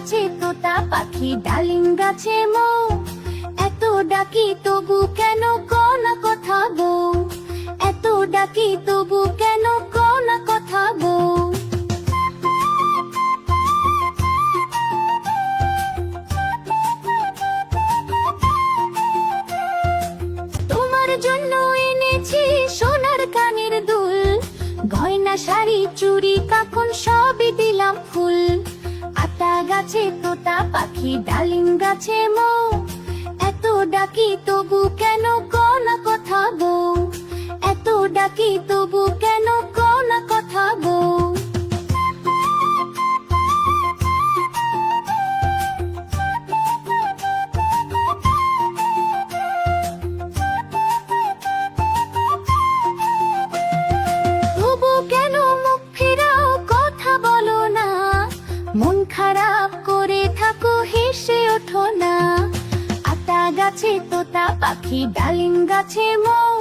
গাছে তোতা পাখি ডালিম গাছে মৌ, এত ডাকি তবু কেন কও না কথা বউ, এত ডাকি তবু কেন কও না কথা বউ। তোমার জন্য এনেছি সোনার কানের দুল, গয়না শাড়ি চুড়ি কাকন সবই দিলাম ফুল। আতা গাছে তোতা পাখি ডালিম গাছে মৌ, এত ডাকি তবু কেন কও না কথা বউ, এত ডাকি তবু কেন কও না কথা বউ। তবু কেন মুখ ফিরাও কথা বলো না, মন খারাপ করে থাকো হেসে ওঠো না। আতা গাছে তোতা পাখি ডালিম গাছে মৌ,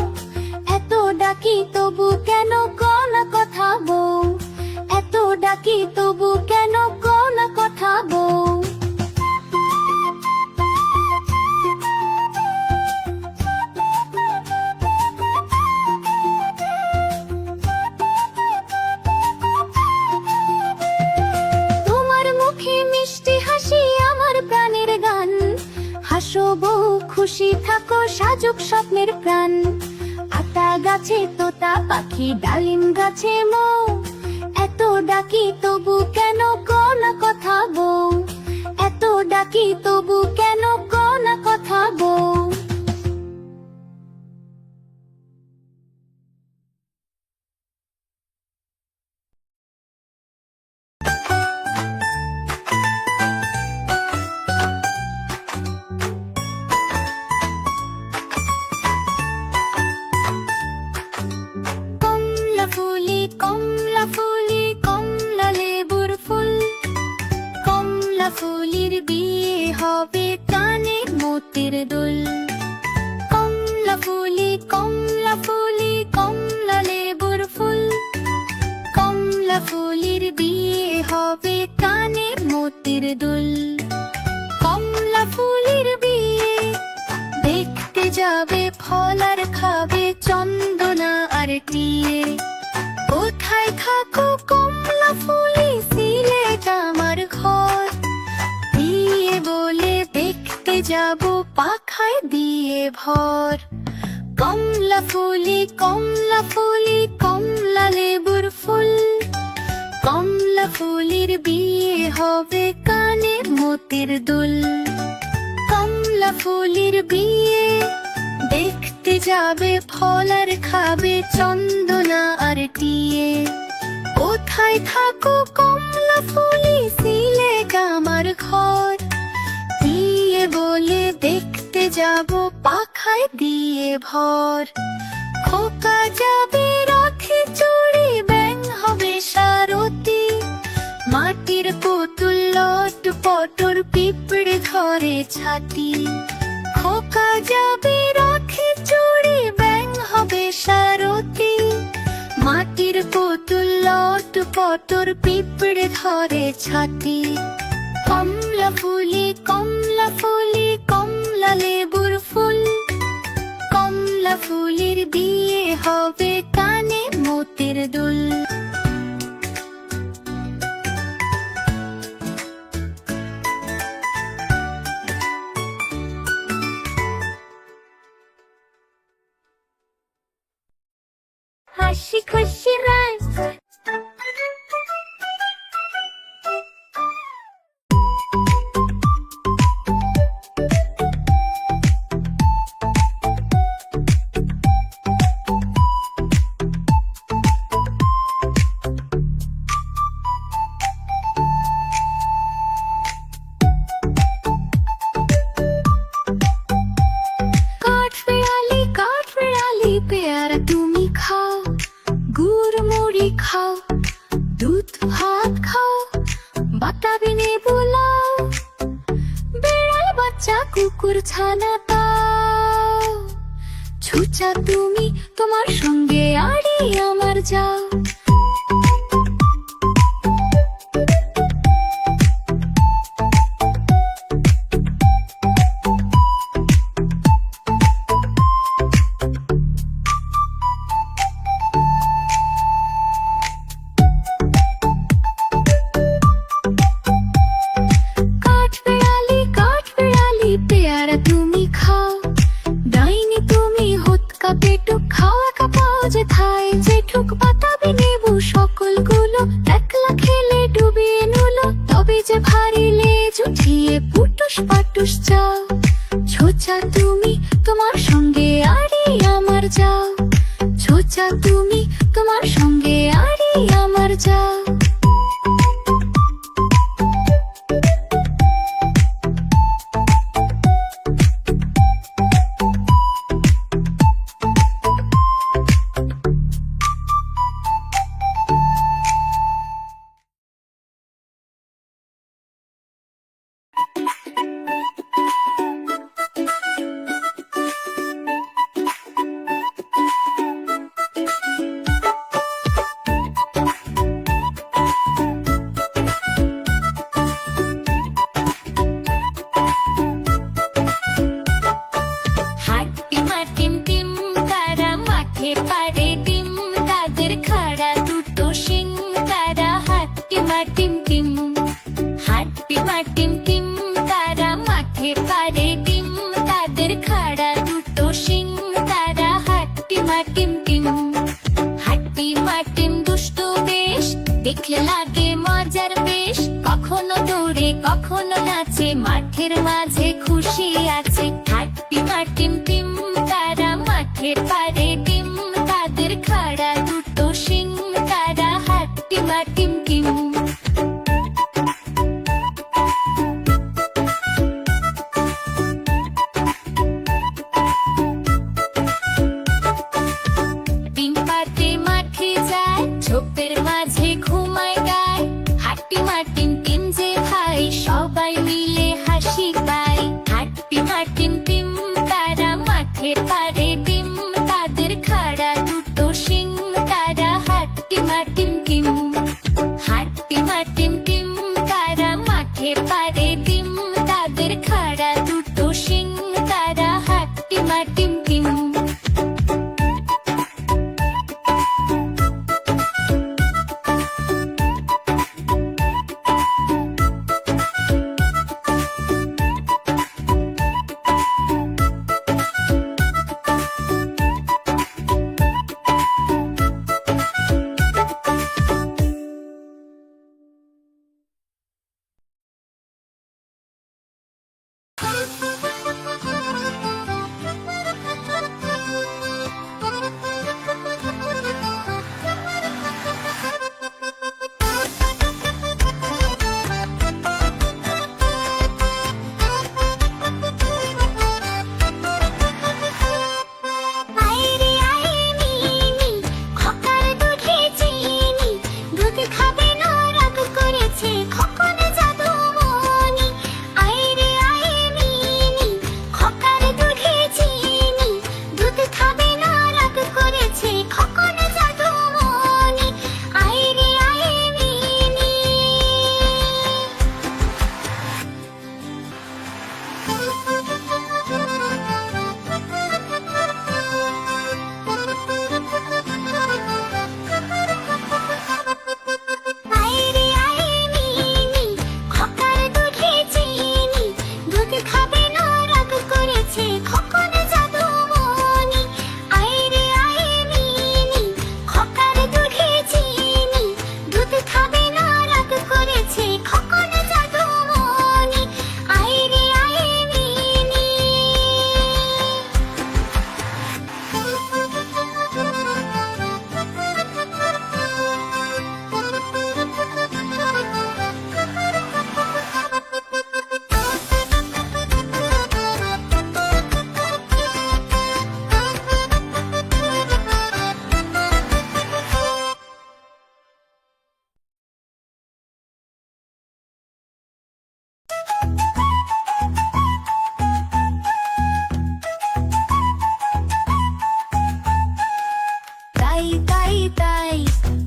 এত ডাকি তবু কেন কও না কথা বউ, এত ডাকি তবু কেন কও না কথা বউ। তোমার মুখে মিষ্টি হাসি আমার প্রাণের গান, হাসো বউ খুশি থাকো সাজুক স্বপ্নের প্রাণ। আতা গাছে তোতা পাখি ডালিম গাছে মৌ, এত ডাকি তবু কেন কও না কথা বউ, এত ডাকি তবু কেন কও না কথা বউ। কমলা ফুলি কমলা ফুলি কমলা লেবুর ফুল, কমলা ফুলির বিয়ে হবে কানে মোতির দুল। কমলা ফুলি কমলা ফুলি কমলা লেবুর ফুল, কমলা ফুলির বিয়ে হবে কানে মোতির দুল। কমলা ফুলির বিয়ে দেখতে যাবে ফল আর খাবে চন্দনা আর টিয়ে। কোথায় থাকো কমলা ফুলি সিলেট আমার ঘর, বিয়ে বলে দেখতে যাব পাখায় দিয়ে ভর। কমলা ফুলি কমলা ফুলি কমলা লেবুর ফুল, কমলা ফুলির বিয়ে হবে কানে মোতির দুল। কমলা ফুলির বিয়ে দেখতে যাবে ফল আর খাবে চন্দনা আর টিয়ে। কোথায় থাকো কমলা ফুলি সিলেট আমার ঘর, বিয়ে বলে দেখতে যাব পাখায় দিয়ে ভর। খোকা যাবে রথে চড়ে ব্যাঙ হবে সারথি, মাটির পুতুল লট পটর পিঁপড়ে ধরে ছাতি। খোকা যাবে রথে চড়ে ব্যাঙ হবে সারথি, মাটির পুতুল লট পটর পিঁপড়ে ধরে ছাতি। কমলা ফুলি কমলা ফুলি কমলা লেবুর ফুল, কমলা ফুলির বিয়ে হবে কানে মোতির দুল। হাসি খুশি রাত কাঠবিড়ালি পেয়ারা তুমি খাও, গুড় মুড়ি খাও, দুধ ভাত খাও, বাতাবি নেবু লাও, বিড়াল বাচ্চা কুকুর ছানা তাও। ছুচা তুমি তোমার সঙ্গে আড়ি আমার যাও। সকলগুলো একলা খেলে ডুবিয়ে নুলো তবে যে ভারী লেজ উঠিয়ে পুটুস পাটুস যাও ছোচা তুমি তোমার সঙ্গে আরে আমার যাও ছোচা তুমি তোমার সঙ্গে আরে আমার যাও দেখলে লাগে মজার বেশ কখনো দৌড়ে কখনো নাচে মাঠের মাঝে খুশি আছে হাট্টিমা টিম টিম তারা মাঠের পারে ডিম তাদের খাড়া দুটো শিং তারা হাট্টিমা টিম টিম সবাই মিলে হাসি পায় হাট্টিমা টিম টিম তারা মাঠের পারে ডিম তাদের খাড়া দুটো শিং তারা হাট্টিমা টিম টিম হাট্টিমা টিম টিম তারা মাঠের পারে ডিম তাদের খাড়া দুটো শিং তারা হাট্টিমা টিম টিম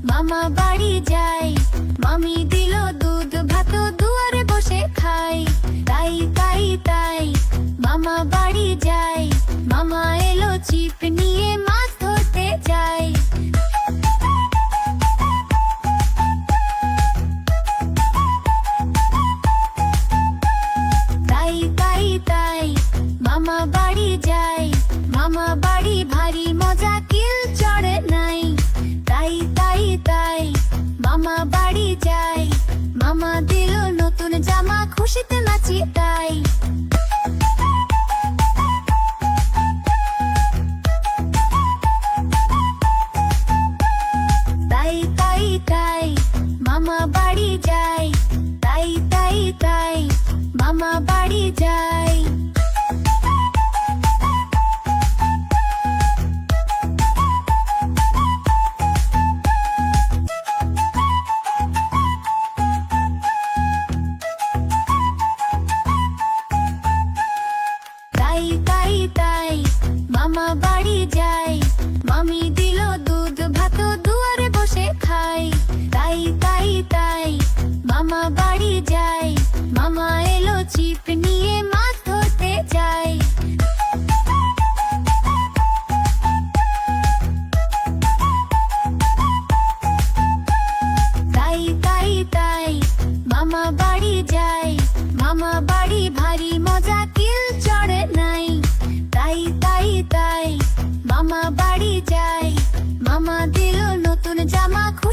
মামা বাড়ি যাই মামি দিল দুধ ভাত দুয়ারে বসে খাই তাই তাই তাই মামা বাড়ি যাই মামা এলো ছিপ নিয়ে মাছ ধরতে যাই তাই তাই তাই মামা বাড়ি যাই মামা বাড়ি ভারী মজা কিল চড়ে নাই তাই তাই তাই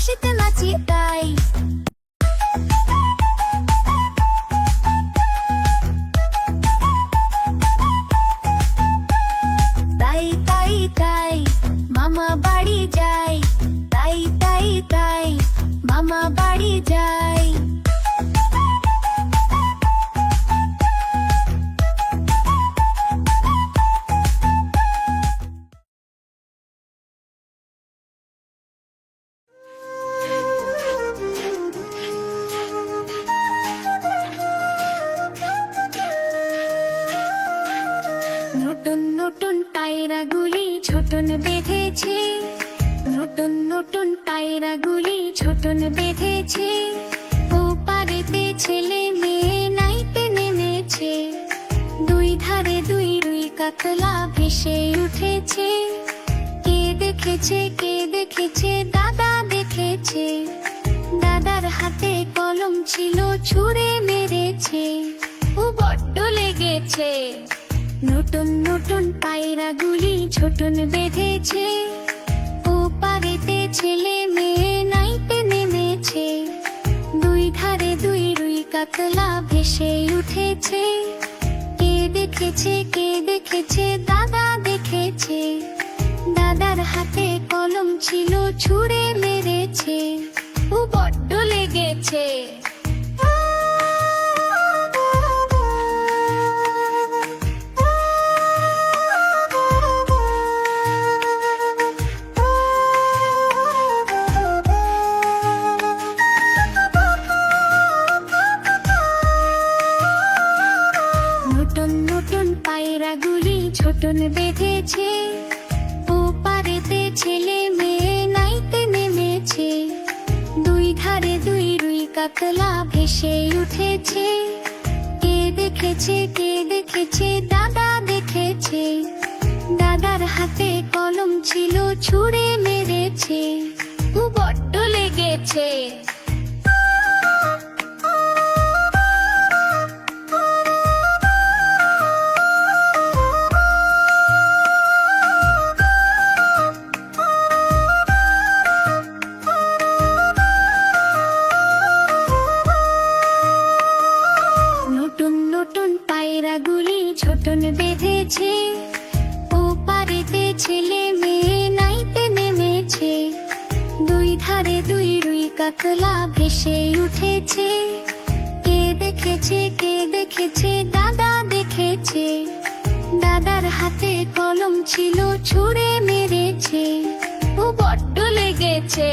খুশিতে নাচি তাই। তাই তাই তাই মামা বাড়ি যাই, তাই তাই তাই মামা বাড়ি যাই। নতুন নতুন পায়রাগুলি ছোটন বেঁধেছে, নতুন নতুন পায়রাগুলি ছোটন বেঁধেছে। ও পারেতে ছেলে মেয়ে নাইতে নেমেছে, দুই ধারে দুই রুই কাতলা ভেসে উঠেছে। কে দেখেছে কে দেখেছে, দাদা দেখেছে। দাদার হাতে কলম ছিল, ছুঁড়ে মেরেছে। ও বড্ড লেগেছে। নতুন নতুন পায়রাগুলি ছোটন বেঁধেছে, ও পারেতে ছেলে মেয়ে নাইতে নেমেছে। দুই ধারে দুই রুই কাতলা ভেসে উঠেছে। কে দেখেছে কে দেখেছে, দাদা দেখেছে। দাদার হাতে কলম ছিল, ছুঁড়ে মেরেছে। ও বড্ড লেগেছে। নতুন নতুন পায়রাগুলি ছোটন বেঁধেছে, ও পারেতে ছেলে মেয়ে নাইতে নেমেছে। দুই ধারে দুই রুই কাতলা ভেসে উঠেছে। কে দেখেছে কে দেখেছে, দাদা দেখেছে। দাদার হাতে কলম ছিল, ছুঁড়ে মেরেছে। ও বড্ড লেগেছে। নতুন নতুন পায়রাগুলি ছোটন বেঁধেছে, ও পারেতে ছেলে মেয়ে নাইতে নেমেছে। দুই ধারে দুই রুই কাতলা ভেসে উঠেছে। কে দেখেছে কে দেখেছে, দাদা দেখেছে। দাদার হাতে কলম ছিল, ছুঁড়ে মেরেছে। ও বড্ড লেগেছে।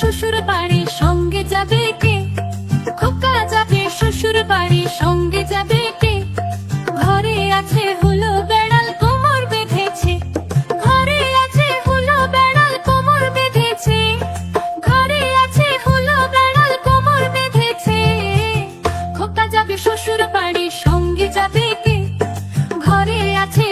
শ্বশুর বাড়ি সঙ্গে যাবে কে? খোকা যাবে শ্বশুর বাড়ি সঙ্গে যাবে কে? ঘরে আছে হুলো বেড়াল কোমর বেঁধেছে, ঘরে আছে হুলো বেড়াল কোমর বেঁধেছে। ঘরে আছে হুলো বেড়াল কোমর বেঁধেছে। খোকা যাবে শ্বশুর বাড়ি সঙ্গে যাবে কে? ঘরে আছে